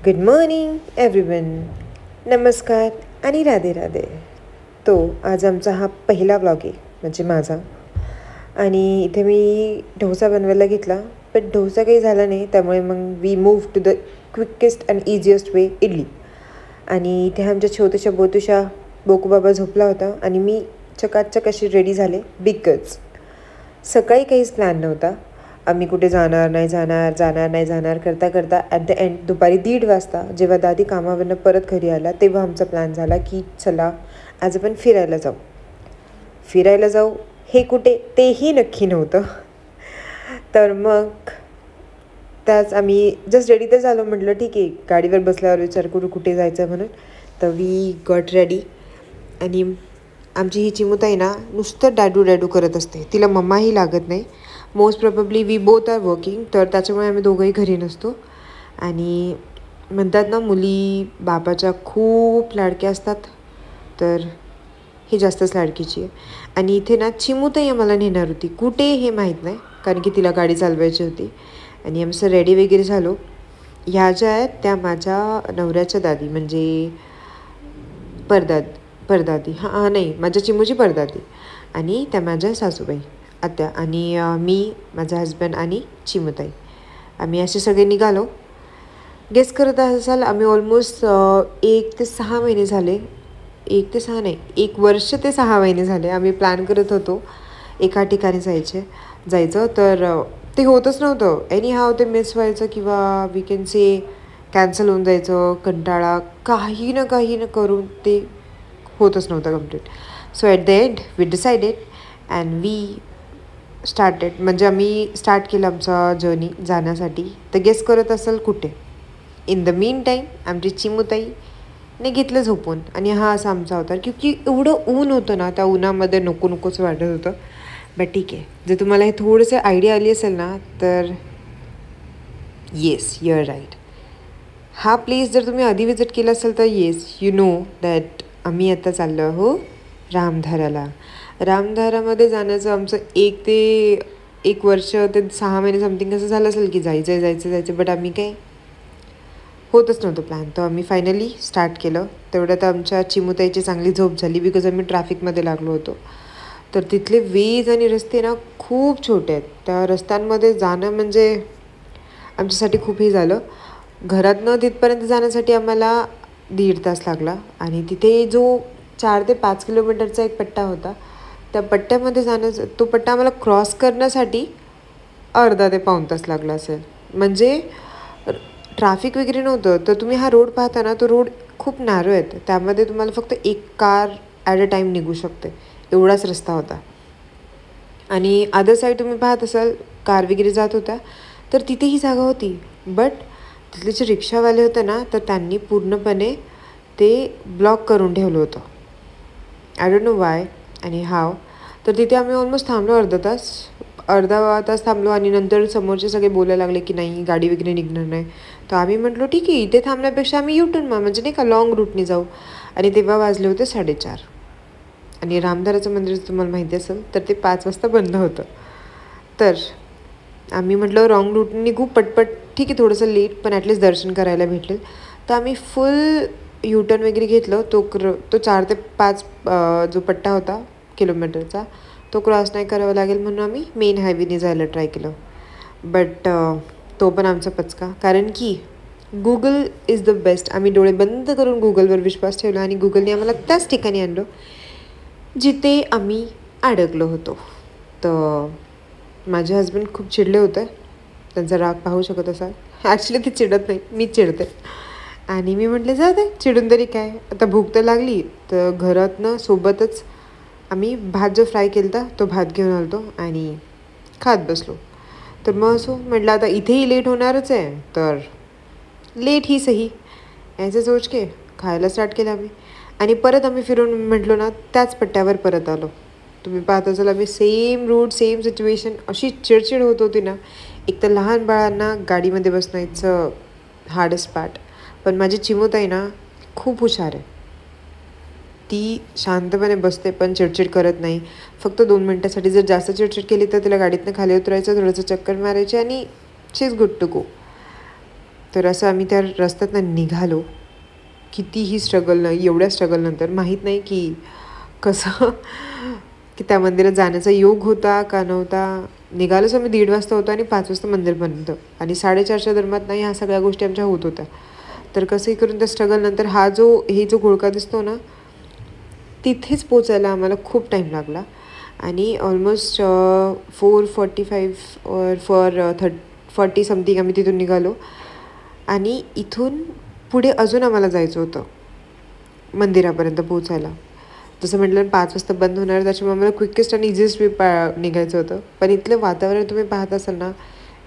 Good morning everyone. नमस्कार आणि राधे राधे. तो आज आमचा हा पहिला व्लॉग आहे, म्हणजे माझा. आणि इथे मी डोसा बनवायला घेतला, पण डोसा काही झाला नाही. त्यामुळे मग we move to the quickest and easiest way, idli. आणि इथे आमच्या छोट्याशा बोतूशा बोकूबाबा झोपला होता आणि मी चकाचक अशी रेडी झाले. बिकॉज सकाळी काहीच प्लॅन नव्हता. आम्ही कुठे जाणार नाही जाणार करता करता ॲट द एंड दुपारी 1:30 वाजता जेव्हा दादी कामावरनं परत घरी आला, तेव्हा आमचा प्लॅन झाला की चला आज आपण फिरायला जाऊ. हे कुठे तेही नक्की नव्हतं. तर मग त्याच आम्ही जस्ट रेडी तर झालो. म्हटलं ठीक आहे, गाडीवर बसल्यावर विचार करू कुठे जायचं म्हणून. तर वी गॉट रेडी. आणि आमची ही चिमुताई ना नुसतं डॅडू करत असते. तिला मम्माही लागत नाही. Most probably we both are working, तर त्याच्यामुळे आम्ही दोघंही घरी नसतो. आणि म्हणतात ना, मुली बापाच्या खूप लाडक्या असतात, तर ही जास्तच लाडकीची आहे. आणि इथे ना चिमुताई आम्हाला नेणार होती. कुठे हे माहीत नाही, कारण की तिला गाडी चालवायची होती. आणि आमचं रेडी वगैरे झालो. ह्या ज्या आहेत त्या माझ्या नवऱ्याच्या दादी, म्हणजे परदादी नाही, माझ्या चिमूची परदादी. आणि त्या माझ्या सासूबाई, आत्या. आणि मी, माझा हजबंड आणि चिमुताई, आम्ही असे सगळे निघालो. गेस करत असाल, आम्ही ऑलमोस्ट 1 ते 6 महिने झाले. 1 ते 6 नाही, 1 वर्ष ते 6 महिने झाले आम्ही प्लॅन करत होतो एका ठिकाणी जायचं. तर ते होतच नव्हतं. एनी हाव ते मिस व्हायचं, किंवा वी कॅन से कॅन्सल होऊन जायचं. कंटाळा काही ना करून ते होतच नव्हतं complete. So at the end we decided and we started. म्हणजे आम्ही स्टार्ट केलं आमचा जर्नी जाण्यासाठी. तर गेस करत असाल कुठे. इन द मीन टाईम आमची चिमुताईने घेतलं झोपून. आणि हा असा आमचा होता, क्योंकि एवढं ऊन होतं ना, त्या उन्हामध्ये नकोच वाटत होतं. बट ठीक आहे, जर तुम्हाला हे थोडंसं आयडिया आली असेल ना, तर येस, यू आर राईट. हा प्लेस जर तुम्ही आधी विजिट केला असेल तर येस, यू नो दॅट आम्ही आता चाललो आहो रामधाराला. रामधारामध्ये जाण्याचं आमचं 1 वर्ष ते 6 महिने समथिंग असं झालं असेल की जायचं. बट आम्ही काही होतच नव्हतं प्लॅन. तर आम्ही फायनली स्टार्ट केलं. तेवढ्यात आमच्या चिमुताईची चांगली झोप झाली, बिकॉज आम्ही ट्रॅफिकमध्ये लागलो होतो. तर तिथले वेज आणि रस्ते ना खूप छोटे आहेत. त्या रस्त्यांमध्ये जाणं म्हणजे आमच्यासाठी खूप हे झालं. घरातनं तिथपर्यंत जाण्यासाठी आम्हाला 1.5 तास लागला. आणि तिथे जो 4 ते 5 किलोमीटरचा एक पट्टा होता, त्या पट्ट्यामध्ये तो पट्टा आम्हाला क्रॉस करण्यासाठी अर्धा ते पाऊण तास लागला असेल. म्हणजे ट्रॅफिक वगैरे नव्हतं. तर तुम्ही हा रोड पाहता ना, तो रोड खूप नॅरो आहेत. त्यामध्ये तुम्हाला फक्त 1 कार ॲट अ टाईम निघू शकते, एवढाच रस्ता होता. आणि अदर साईड तुम्ही पाहत असाल कार वगैरे जात होत्या, तर तिथेही जागा होती. बट तिथले जे रिक्षावाले होते ना, तर त्यांनी पूर्णपणे ते ब्लॉक करून ठेवलं होतं. आय डोंट नो वाय आणि हाव. तर तिथे आम्ही ऑलमोस्ट थांबलो अर्धा तास थांबलो. आणि नंतर समोरचे सगळे बोलायला लागले की नाही, गाडी वगैरे निघणार नाही. तर आम्ही म्हटलो ठीक आहे, इथे थांबण्यापेक्षा आम्ही युटर्न म्हणजे नाही का लॉंग रूटने जाऊ. आणि तेव्हा वाजले होते 4:30. आणि रामधाराचं मंदिर तुम्हाला माहिती असेल तर ते 5 वाजता बंद होतं. तर आम्ही म्हटलं रॉंग रूटने निघू पटपट. ठीक आहे, थोडंसं लेट, पण ॲटलिस्ट दर्शन करायला भेटले. तर आम्ही फुल युटर्न वगैरे घेतलं. तो 4 ते 5 जो पट्टा होता किलोमीटरचा, तो क्रॉस नाही करावा लागेल म्हणून आम्ही मेन हायवेने जायला ट्राय केलं. बट तो पण आमचा पचका, कारण की गुगल इज द बेस्ट. आम्ही डोळे बंद करून गुगलवर विश्वास ठेवला आणि गुगलने आम्हाला त्याच ठिकाणी आणलं जिथे आम्ही अडकलो होतो. तर माझे हजबंड खूप चिडले होते. त्यांचा राग पाहू शकत असाल. ॲक्च्युली ते चिडत नाही, मी चिडते. आणि मी म्हटले जाऊ दे, चिडून तरी काय, आता भूक तर लागली. तर घरातनं सोबतच आम्ही भात जो फ्राय केला होता तो भात घेऊन आलो आणि खात बसलो. तर मग असो म्हटलं आता इथेही लेट होणारच आहे, तर लेट ही सही याचं सोच के खायला स्टार्ट केलं आम्ही. आणि परत आम्ही फिरून म्हटलो ना, त्याच पट्ट्यावर परत आलो. तुम्ही पाहत असाल आम्ही सेम रूट, सेम सिच्युएशन. अशी चिडचिड होत होती ना. एक तर लहान बाळांना गाडीमध्ये बसण्याचं हार्डेस्ट पार्ट. पण माझी चिमुताई ना खूप हुशार आहे. ती शांतपणे बसते पण चिडचिड करत नाही. फक्त 2 मिनटासाठी जर जास्त चिडचिड केली तर तिला गाडीतनं खाली उतरायचं, थोडंसं चक्कर मारायची आणि शी इज गुड टू गो. तर असं आम्ही त्या रस्त्यातनं निघालो. कितीही स्ट्रगल एवढ्या स्ट्रगलनंतर माहीत नाही की कसं की त्या मंदिरात जाण्याचा योग होता का नव्हता. निघालोच आम्ही 1:30 वाजता होतो आणि 5 वाजता मंदिर बंद होतं आणि 4:30च्या दरम्यान नाही ह्या सगळ्या गोष्टी आमच्या होत होत्या. तर कसंही करून त्या स्ट्रगलनंतर हे जो घोळका दिसतो ना तिथेच पोचायला आम्हाला खूप टाईम लागला आणि ऑलमोस्ट 4:45 40 समथिंग आम्ही तिथून निघालो. आणि इथून पुढे अजून आम्हाला जायचं होतं मंदिरापर्यंत पोचायला. जसं म्हटलं 5 वाजता बंद होणार, त्याच्यामुळे आम्हाला क्विकेस्ट आणि इझिएस्ट वे निघायचं होतं. पण इथलं वातावरण तुम्ही पाहत असाल ना,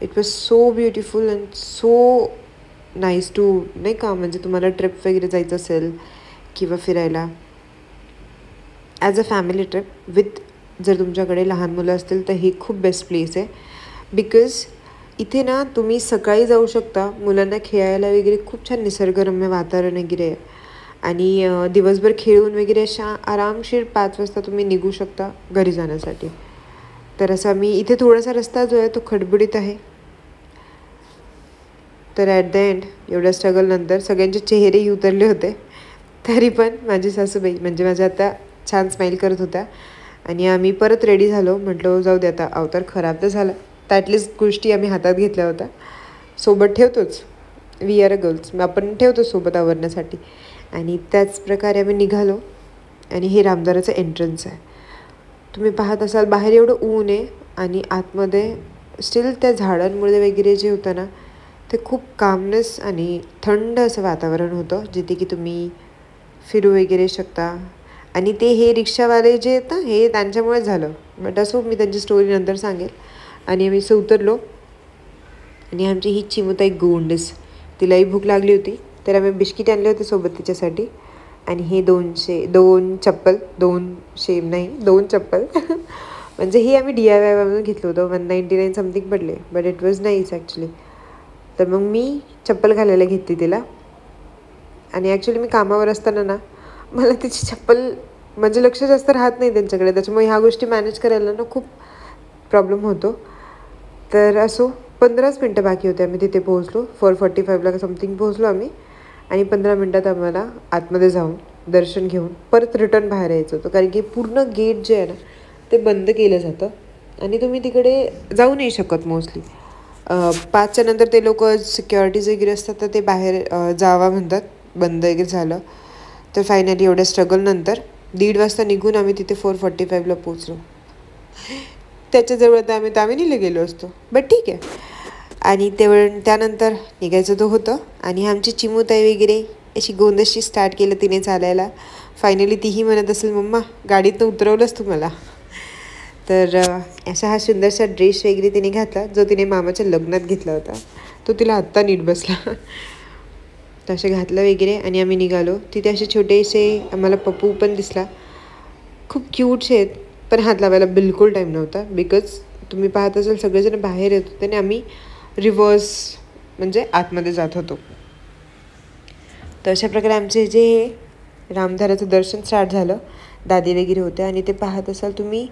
it was so beautiful and so nice too नाही का, म्हणजे तुम्हाला ट्रिप वगैरे जायचं असेल किंवा फिरायला as a family trip with जर तुमच्याकडे लहान मुलं असतील तर ही खूप बेस्ट प्लेस आहे. बिकॉज इथे ना तुम्ही सकाळी जाऊ शकता, मुलांना खेळायला वगैरे खूप छान निसर्गरम्य वातावरण वगैरे आहे आणि दिवसभर खेळून वगैरे अशा आरामशीर 5 वाजता तुम्ही निघू शकता घरी जाण्यासाठी. तर असं आम्ही इथे थोडासा रस्ता जो आहे तो खडबडीत आहे. तर ॲट द एंड एवढ्या स्ट्रगलनंतर सगळ्यांचे चेहरेही उतरले होते, तरी पण माझी सासूबाई म्हणजे माझ्या आता छान स्माईल करत होत्या आणि आम्ही परत रेडी झालो. म्हटलं जाऊ दे आता, अवतार खराब तर झाला, तर ॲटलिस्ट गोष्टी आम्ही हातात घेतल्या होत्या. सोबत ठेवतोच, वी आर अ गर्ल्स, आपण ठेवतो सोबत आवरण्यासाठी. आणि त्याच प्रकारे आम्ही निघालो आणि हे रामदाराचं एंट्रन्स आहे. तुम्ही पाहत असाल बाहेर एवढं ऊन आहे आणि आतमध्ये स्टील त्या झाडांमुळे वगैरे जे होतं ना ते खूप कामनेस आणि थंड असं वातावरण होतं, जिथे की तुम्ही फिरू वगैरे शकता. आणि ते हे रिक्षावाले जे आहेत ना हे त्यांच्यामुळेच झालं, बट असो मी त्यांची स्टोरी नंतर सांगेल. आणि आम्ही असं उतरलो आणि आमची ही चिमुताई गोंडस, तिलाही भूक लागली होती, तर आम्ही बिस्किट आणले होते सोबत तिच्यासाठी. आणि हे 2 चप्पल, 2 चप्पल म्हणजे ही आम्ही DIY मधून घेतलं होतं. 199 समथिंग पडले, but it was nice actually. तर मग मी चप्पल घालायला घेतली तिला. आणि ॲक्च्युली मी कामावर असताना ना मला तिची चप्पल म्हणजे लक्ष जास्त राहत नाही त्यांच्याकडे, त्याच्यामुळे ह्या गोष्टी मॅनेज करायला ना खूप प्रॉब्लेम होतो. तर असो 15च मिनटं बाकी होते, आम्ही तिथे पोहोचलो. 4:45ला समथिंग पोहोचलो आम्ही आणि 15 मिनटात आम्हाला आतमध्ये जाऊन दर्शन घेऊन परत रिटर्न बाहेर यायचं होतं, कारण की पूर्ण गेट जे आहे ना ते बंद केलं जातं आणि तुम्ही तिकडे जाऊ नाही शकत मोस्टली. 5च्या नंतर ते लोक सिक्युरिटीज वगैरे असतात तर ते बाहेर जावा म्हणतात, बंद वगैरे झालं. तर फायनली एवढ्या स्ट्रगलनंतर 1:30 वाजता निघून आम्ही तिथे 4:45ला पोचलो. त्याच्याजवळ तर आम्ही तामिनीला गेलो असतो, बट ठीक आहे. आणि त्यानंतर निघायचं तो होतं आणि आमची चिमुताई वगैरे अशी गोंदशी स्टार्ट केलं तिने चालायला. फायनली तीही म्हणत असेल मम्मा गाडीतनं उतरवलंच तुम्हाला. तर असा हा सुंदरसा ड्रेस वगैरे तिने घातला, जो तिने मामाच्या लग्नात घेतला होता, तो तिला आत्ता नीट बसला. तसे घातलं वगैरे आणि आम्ही निघालो. तिथे असे छोटेसे आम्हाला पप्पू पण दिसला, खूप क्यूटसे आहेत, पण हात लावायला बिलकुल टाईम नव्हता. बिकॉज तुम्ही पाहत असाल सगळेजण बाहेर येत होते आणि आम्ही रिव्हर्स म्हणजे आतमध्ये जात होतो. तर अशा प्रकारे आमचे जे रामधाराचं दर्शन स्टार्ट झालं. दादी वगैरे होते आणि ते पाहत असाल तुम्ही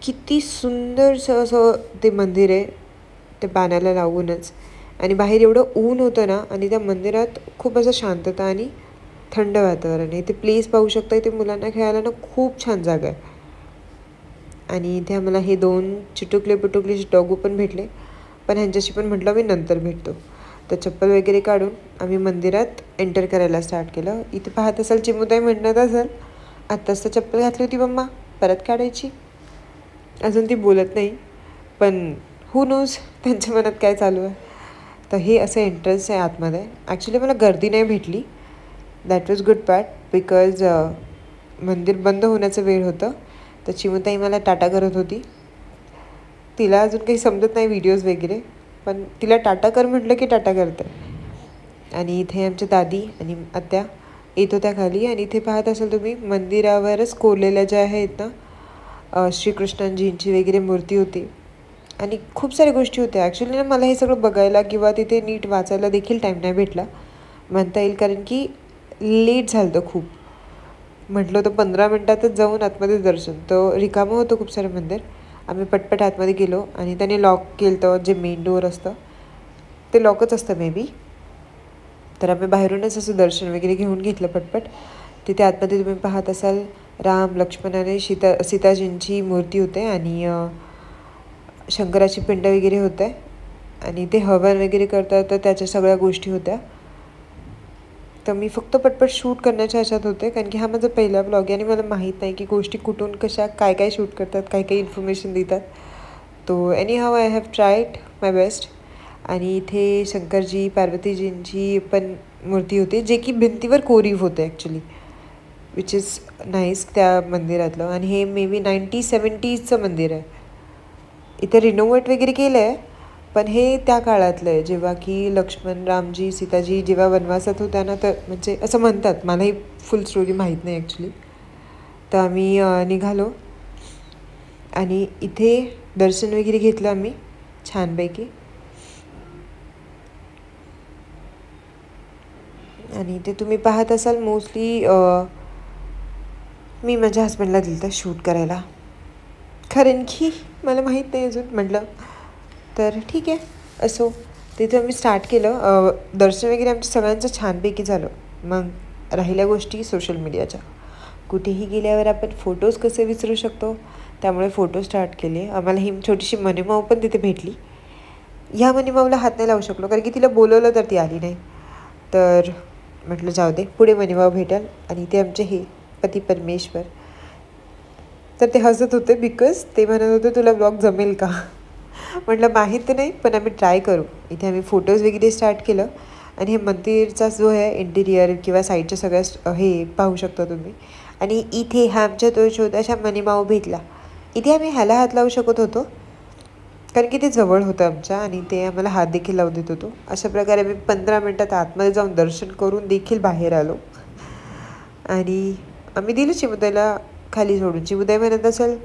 किती सुंदरसं असं ते मंदिर आहे, ते पाण्याला लागूनच. आणि बाहेर एवढं ऊन होतं ना आणि त्या मंदिरात खूप असं शांतता आणि थंड वातावरण आहे. ते प्लेस पाहू शकता, इथे मुलांना खेळायला ना खूप छान जागा आहे. आणि इथे आम्हाला हे 2 चिटुकले डॉगू पण भेटले, पण ह्यांच्याशी पण म्हटलं मी नंतर भेटतो. तर चप्पल वगैरे काढून आम्ही मंदिरात एंटर करायला स्टार्ट केलं. इथे पाहत असाल चिमुताई म्हणत असाल आत्ताच तर चप्पल घातली होती मम्मा, परत काढायची. अजून ती बोलत नाही, पण हू नोज त्यांच्या मनात काय चालू आहे. तर हे असं एंट्रन्स आहे आतमध्ये. ॲक्च्युली मला गर्दी नाही भेटली, that was good part, because मंदिर बंद होण्याचं वेळ होतं. तर चिमुताई मला टाटा करत होती. तिला अजून काही समजत नाही व्हिडिओज वगैरे, पण तिला टाटा कर म्हटलं की टाटा करते. आणि इथे आमच्या दादी आणि आत्या येत होत्या खाली. आणि इथे पाहत असाल तुम्ही मंदिरावरच कोरलेल्या ज्या आहेत ना श्रीकृष्णांजींची वगैरे मूर्ती होती आणि खूप साऱ्या गोष्टी होत्या. ॲक्च्युली ना मला हे सगळं बघायला किंवा तिथे नीट वाचायला देखील टाईम नाही भेटला म्हणता येईल, कारण की लेट झालं होतं खूप. म्हटलं होतं 15 मिनटातच जाऊन आतमध्ये दर्शन, तर रिकामं होतं खूप सारं मंदिर. आम्ही पटपट आतमध्ये गेलो आणि त्याने लॉक केलं होतं. जे मेन डोअर असतं ते लॉकच असतं मे बी, तर आम्ही बाहेरूनच असं दर्शन वगैरे घेऊन घेतलं पटपट. तिथे आतमध्ये तुम्ही पाहत असाल राम लक्ष्मण आणि सीताजींची मूर्ती होते आणि शंकराची पिंड वगैरे होते आणि ते हवन वगैरे करतात तर त्याच्या सगळ्या गोष्टी होत्या. तर मी फक्त पटपट शूट करण्याच्या ह्याच्यात होते कारण की हा माझा पहिला ब्लॉग आहे आणि मला माहीत नाही की गोष्टी कुठून कशा काय काय शूट करतात, काय काय इन्फॉर्मेशन देतात. तो anyhow I have tried my best. आणि इथे शंकरजी पार्वतीजींची पण मूर्ती होती जे की भिंतीवर कोरीव होते ॲक्च्युली, विच इज नाईस त्या मंदिरातलं. आणि हे मे बी 1970चं मंदिर आहे. इथे रिनोव्हेट वगैरे केलं आहे पण हे त्या काळातलं आहे जेव्हा की लक्ष्मण रामजी सीताजी जेव्हा वनवासात होत्या ना, तर म्हणजे असं म्हणतात, मलाही फुल स्टोरी माहीत नाही ॲक्च्युली. तर आम्ही निघालो आणि इथे दर्शन वगैरे घेतलं आम्ही छानपैकी. आणि ते तुम्ही पाहत असाल मोस्टली मी माझ्या हस्बंडला दिलं तर शूट करायला कारण की मला माहीत नाही अजून. म्हटलं तर ठीक आहे असो. तिथे आम्ही स्टार्ट केलं. दर्शन वगैरे आमचं सगळ्यांचं छानपैकी झालं. मग राहिल्या गोष्टी सोशल मीडियाच्या. कुठेही गेल्यावर आपण फोटोज कसे विसरू शकतो, त्यामुळे फोटो स्टार्ट केले. आम्हाला ही छोटीशी मनीमाऊ पण तिथे भेटली. ह्या मनीमाऊला हात नाही लावू शकलो कारण की तिला बोलवलं तर ती आली नाही. तर म्हटलं जाऊ दे, पुढे मनीमाऊ भेटेल. आणि ते आमचे हे पती परमेश्वर. तर ते हसत होते बिकॉज ते म्हणत होते तुला ब्लॉग जमेल का. म्हटलं माहीत नाही पण आम्ही ट्राय करू. इथे आम्ही फोटोज वगैरे स्टार्ट केलं आणि हे मंदिरचा जो आहे इंटिरियर किंवा साईडच्या सगळ्या हे पाहू शकता तुम्ही. आणि इथे हा आमच्या तो छोट्याशा मनीमाऊ भेटला. इथे आम्ही ह्याला हात लावू शकत होतो कारण की ते जवळ होतं आमच्या आणि ते आम्हाला हात देखील लावू देत होतो. अशा प्रकारे आम्ही 15 मिनटात आतमध्ये जाऊन दर्शन करून देखील बाहेर आलो. आणि आम्ही दिलं चिमुताईला खाली सोडून. चिमुताई म्हणत असेल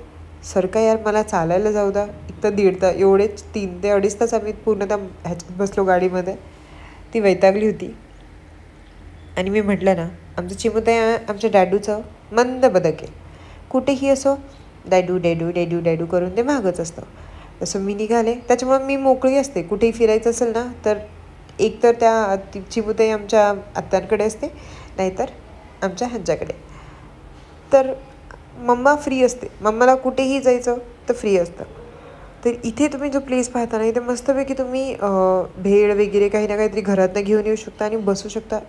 सर का यार मला चालायला जाऊ द्या. एक तर 1.5 तास एवढेच 3 ते 2.5 तास आम्ही पूर्णतः ह्याच्यात बसलो गाडीमध्ये. ती वैतागली होती. आणि मी म्हटलं ना आमचं चिमुताई आमच्या डॅडूचं मंद बदक आहे. कुठेही असो डॅडू डॅडू डॅडू डॅडू करून ते मागच असतं. तसं मी निघाले त्याच्यामुळे मी मोकळी असते. कुठेही फिरायचं असेल ना तर एक तर त्या चिमुताई आमच्या आत्यांकडे असते, नाहीतर आमच्या ह्यांच्याकडे. तर मम्मा फ्री असते. मम्माला कुठेही जायचं तर फ्री असतं. तर इथे तुम्ही जो प्लेस पाहता ना, इथे मस्तपैकी तुम्ही भेळ वगैरे काही ना काहीतरी घरातनं घेऊन येऊ शकता आणि बसू शकता.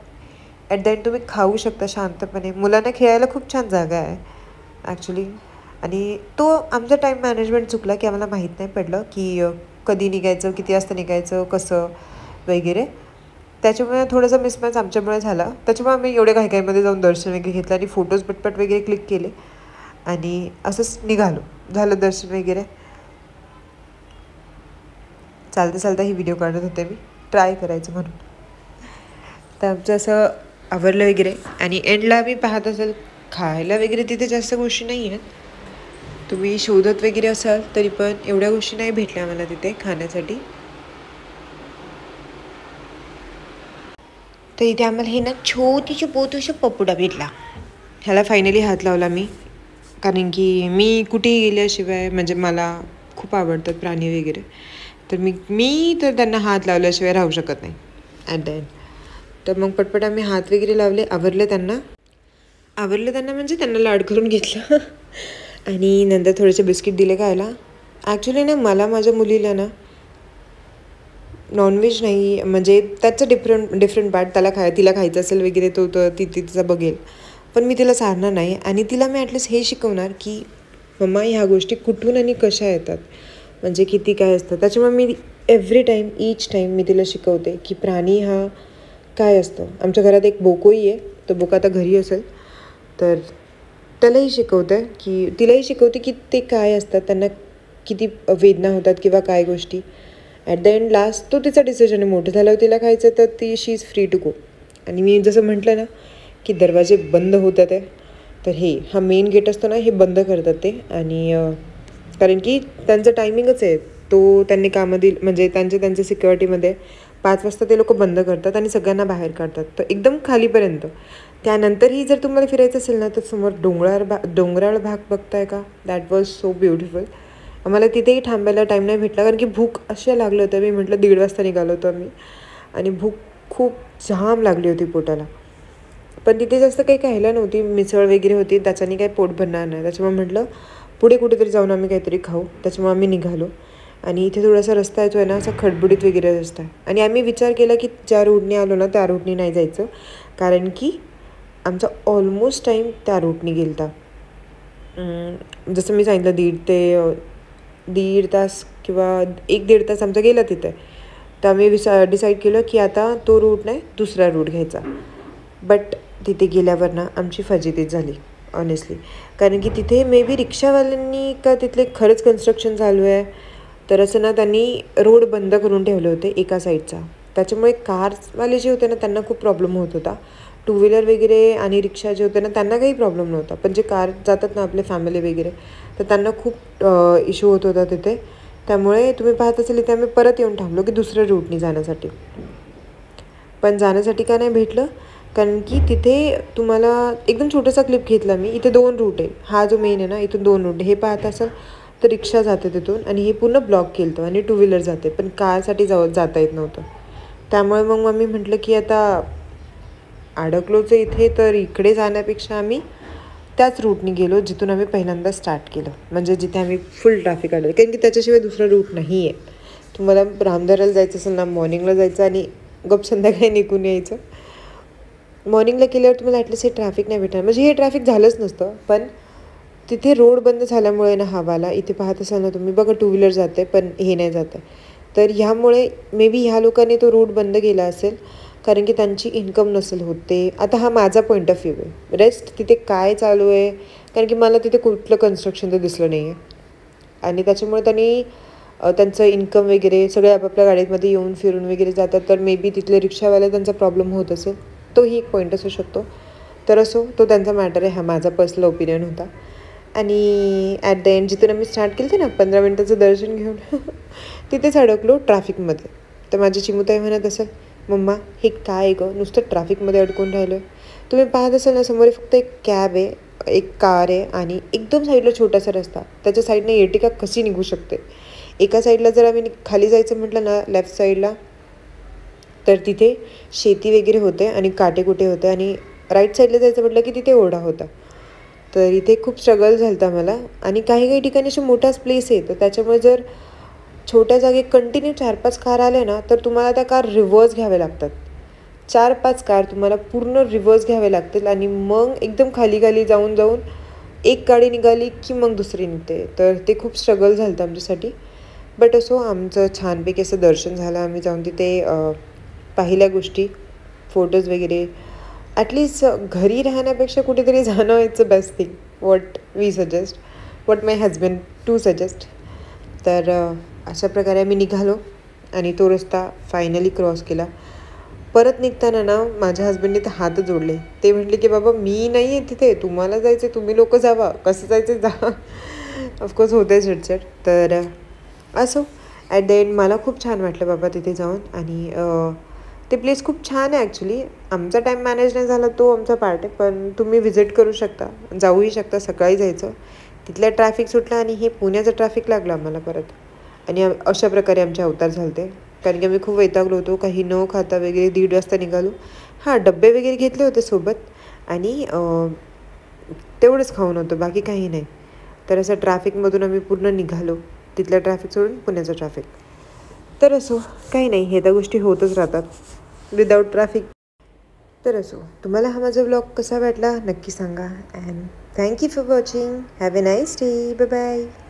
ॲट द एंड तुम्ही खाऊ शकता शांतपणे. मुलांना खेळायला खूप छान जागा आहे ॲक्च्युली. आणि तो आमचा टाईम मॅनेजमेंट चुकला की आम्हाला माहीत नाही पडलं की कधी निघायचं, किती वाजता निघायचं, कसं वगैरे. त्याच्यामुळे थोडंसं मिसमॅच आमच्यामुळे झाला. त्याच्यामुळे आम्ही एवढ्या घाईघाईमध्ये जाऊन दर्शन वगैरे घेतलं आणि फोटोज पटपट वगैरे क्लिक केले आणि असंच निघालो. झालं दर्शन वगैरे. चालता चालता ही व्हिडिओ काढत होते मी, ट्राय करायचं म्हणून. तर आमचं असं आवरलं वगैरे आणि एंडला मी पाहत असेल खायला वगैरे तिथे जास्त गोष्टी नाही आहेत. तुम्ही शोधत वगैरे असाल तरी पण एवढ्या गोष्टी नाही भेटल्या मला तिथे खाण्यासाठी. तर इथे आम्हाला हे ना छोटीशी पोतूशी पपुडा भेटला. ह्याला फायनली हात लावला मी कारण की मी कुठेही गेल्याशिवाय म्हणजे मला खूप आवडतात प्राणी वगैरे. तर मी तर त्यांना हात लावल्याशिवाय राहू शकत नाही ॲट द एंड. तर मग पटपट आम्ही हात वगैरे लावले. आवरलं त्यांना म्हणजे त्यांना लाड करून घेतलं आणि नंतर थोडेसे बिस्किट दिले खायला. ॲक्च्युली ना मला माझ्या मुलीला ना नॉनव्हेज नाही म्हणजे त्याचं डिफरंट पार्ट तिला खायचं असेल वगैरे तो ती तिचा बघेल. पण मी तिला सारणार नाही आणि तिला मी ॲटलिस्ट हे शिकवणार की मम्मा ह्या गोष्टी कुठून आणि कशा येतात, म्हणजे किती काय असतं. त्याच्यामुळे मी एव्हरी टाईम ईच टाईम मी तिला शिकवते की प्राणी हा काय असतं. आमच्या घरात एक बोकोही आहे. तो बोका आता घरी असेल तर तिलाही शिकवते की ते काय असतात, त्यांना किती वेदना होतात किंवा काय गोष्टी. ॲट द एंड लास्ट तो तिचा डिसिजन आहे. मोठं झाल्यावर तिला खायचं तर ती शी इज फ्री टू गो. आणि मी जसं म्हटलं ना की दरवाजे बंद होतात आहे तर हा मेन गेट असतो ना हे बंद करतात ते. आणि कारण की त्यांचं टायमिंगच आहे तो. त्यांनी म्हणजे त्यांच्या सिक्युरिटीमध्ये 5 वाजता ते लोक बंद करतात आणि सगळ्यांना बाहेर काढतात. तर एकदम खालीपर्यंत. त्यानंतरही जर तुम्हाला फिरायचं असेल ना तर समोर डोंगराळ भाग बघताय का, दॅट वॉज सो ब्युटिफुल. आम्हाला तिथेही थांबायला टाईम नाही भेटला कारण की भूक अशा लागलं होतं. मी म्हटलं 1:30 वाजता निघालो होतो आम्ही आणि भूक खूप जाम लागली होती पोटाला. पण तिथे जास्त काही खायला नव्हती, मिसळ वगैरे होती, त्याच्याने काही पोट भरणार नाही. त्याच्यामुळे म्हटलं पुढे कुठेतरी जाऊन आम्ही काहीतरी खाऊ. त्याच्यामुळे आम्ही निघालो. आणि इथे थोडासा रस्ता येतो आहे ना, असा खडबडीत वगैरे रस्ता आहे. आणि आम्ही विचार केला की ज्या रूटने आलो ना त्या रूटने नाही जायचं, कारण की आमचा ऑलमोस्ट टाईम त्या रूटने गेला होता. जसं मी सांगितलं 1.5 तास किंवा 1-1.5 तास आमचा गेला तिथे. तर आम्ही डिसाईड केलं की आता तो रूट नाही, दुसरा रूट घ्यायचा. बट तिथे गेल्यावर ना आमची फजितीच झाली ऑनेस्टली. कारण की तिथे मे बी रिक्षावाल्यांनी का तिथले खरंच कन्स्ट्रक्शन चालू आहे, तर असं ना त्यांनी रोड बंद करून ठेवले होते एका साईडचा. त्याच्यामुळे कारवाले जे होते ना त्यांना खूप प्रॉब्लेम होत होता. टू व्हीलर वगैरे आणि रिक्षा जे होते ना त्यांना काही प्रॉब्लेम नव्हता, पण जे कार जातात ना आपले फॅमिली वगैरे, तर त्यांना खूप इश्यू होत होता तिथे. त्यामुळे तुम्ही पाहत असेल इथे आम्ही परत येऊन थांबलो की दुसऱ्या रूटने जाण्यासाठी. पण जाण्यासाठी का नाही भेटलं, कारण की तिथे तुम्हाला एकदम छोटासा क्लिप घेतला मी. इथे 2 रूट आहे. हा जो मेन आहे ना इथून 2 रूट आहे. हे पाहत असाल तर रिक्षा जाते तिथून आणि हे पूर्ण ब्लॉक केलं होतं आणि टू व्हीलर जाते, पण कारसाठी जाता येत नव्हतं. त्यामुळे मग मम्मी म्हटलं की आता अडकलोच इथे, तर इकडे जाण्यापेक्षा आम्ही त्याच रूटने गेलो जिथून आम्ही पहिल्यांदा स्टार्ट केलं, म्हणजे जिथे आम्ही फुल ट्रॅफिक आलं. कारण की त्याच्याशिवाय दुसरा रूट नाही आहे. तुम्हाला रामदऱ्याला जायचं असेल ना मॉर्निंगला जायचं आणि गप संध्याकाळी निघून यायचं. मॉर्निंगला केल्यावर तुम्हाला ॲटलिस्ट हे ट्रॅफिक नाही भेटणार, म्हणजे हे ट्रॅफिक झालंच नसतं. पण तिथे रोड बंद झाल्यामुळे ना हवाला इथे पाहत असाल ना तुम्ही बघा टू व्हीलर जाते पण हे नाही जात आहे. तर ह्यामुळे मे बी ह्या लोकांनी तो रूट बंद केला असेल, कारण की त्यांची इन्कम नसेल होते. आता हा माझा पॉईंट ऑफ व्ह्यू आहे. रेस्ट तिथे काय चालू आहे, कारण की मला तिथे कुठलं कन्स्ट्रक्शन तर दिसलं नाही आहे. आणि त्याच्यामुळे त्यांनी त्यांचं इन्कम वगैरे सगळे आपापल्या गाडीमध्ये येऊन फिरून वगैरे जातात. तर मे बी तिथले रिक्षावाले त्यांचा प्रॉब्लेम होत असेल, तोही एक पॉईंट असू शकतो. तर असो, तो त्यांचा मॅटर आहे, हा माझा पर्सनल ओपिनियन होता. आणि ॲट द एंड जिथून आम्ही स्टार्ट केलं होतं ना 15 मिनटाचं दर्शन घेऊन तिथेच अडकलो ट्रॅफिकमध्ये. तर माझी चिमुताई म्हणत असेल, मम्मा हे काय गं नुसतं ट्रॅफिकमध्ये अडकून राहिलो आहे. तुम्ही पाहत असाल ना समोर फक्त एक कॅब आहे, एक कार आहे आणि एकदम साईडला छोटासा रस्ता. त्याच्या साईडने एर्टिगा कशी निघू शकते. एका साईडला जर आम्ही खाली जायचं म्हटलं ना लेफ्ट साईडला, तर तिथे शेती वगैरे होते आणि काटेकुटे होते. आणि राईट साईडला जायचं म्हटलं की तिथे ओढा होता. तर इथे खूप स्ट्रगल झालं होतं मला. आणि काही काही ठिकाणी असे मोठाच प्लेस आहे, तर त्याच्यामुळे जर छोट्या जागी कंटिन्यू 4-5 कार आले ना तर तुम्हाला त्या कार रिव्हर्स घ्यावे लागतात. 4-5 कार तुम्हाला पूर्ण रिव्हर्स घ्यावे लागतील आणि मग एकदम खाली खाली जाऊन जाऊन एक गाडी निघाली की मग दुसरी निघते. तर ते खूप स्ट्रगल झालं होतं आमच्यासाठी. बट असो, आमचं छानपैकी असं दर्शन झालं. आम्ही जाऊन तिथे पाहिल्या गोष्टी, फोटोज वगैरे. ॲटलिस्ट घरी राहण्यापेक्षा कुठेतरी जाणं it's a best thing. What we suggest, what my husband too suggest. तर अशा प्रकारे आम्ही निघालो आणि तो रस्ता फायनली क्रॉस केला. परत निघताना ना माझ्या हजबंडने तर हात जोडले. ते म्हटले की बाबा मी नाही आहे तिथे, तुम्हाला जायचं, तुम्ही लोक जावा, कसं जायचं जा. ऑफकोर्स होते चिडचिड. तर असो, ॲट द एंड मला खूप छान वाटलं बाबा तिथे जाऊन. आणि ते प्लेस खूप छान आहे ॲक्च्युली. आमचा टाईम मॅनेज नाही झाला तो आमचा पार्ट आहे, पण तुम्ही व्हिजिट करू शकता, जाऊही शकता. सकाळी जायचं, तिथल्या ट्रॅफिक सुटला आणि हे पुण्याचं ट्रॅफिक लागलं आम्हाला परत. आणि अशा प्रकारे आमचे अवतार झाले. कारण की आम्ही खूप वैतागलो होतो, काही न खाता वगैरे 1:30 वाजता निघालो. हां, डब्बे वगैरे घेतले होते सोबत आणि तेवढंच खाऊन होतं, बाकी काही नाही. तर असं ट्रॅफिकमधून आम्ही पूर्ण निघालो, तिथलं ट्रॅफिक सोडून पुण्याचं ट्रॅफिक. तर असो, काही नाही, हे त्या गोष्टी होतच राहतात विदाऊट ट्रॅफिक. तर असो, तुम्हाला हा माझा व्लॉग कसा वाटला नक्की सांगा. And thank you for watching. Have a nice day. Bye bye.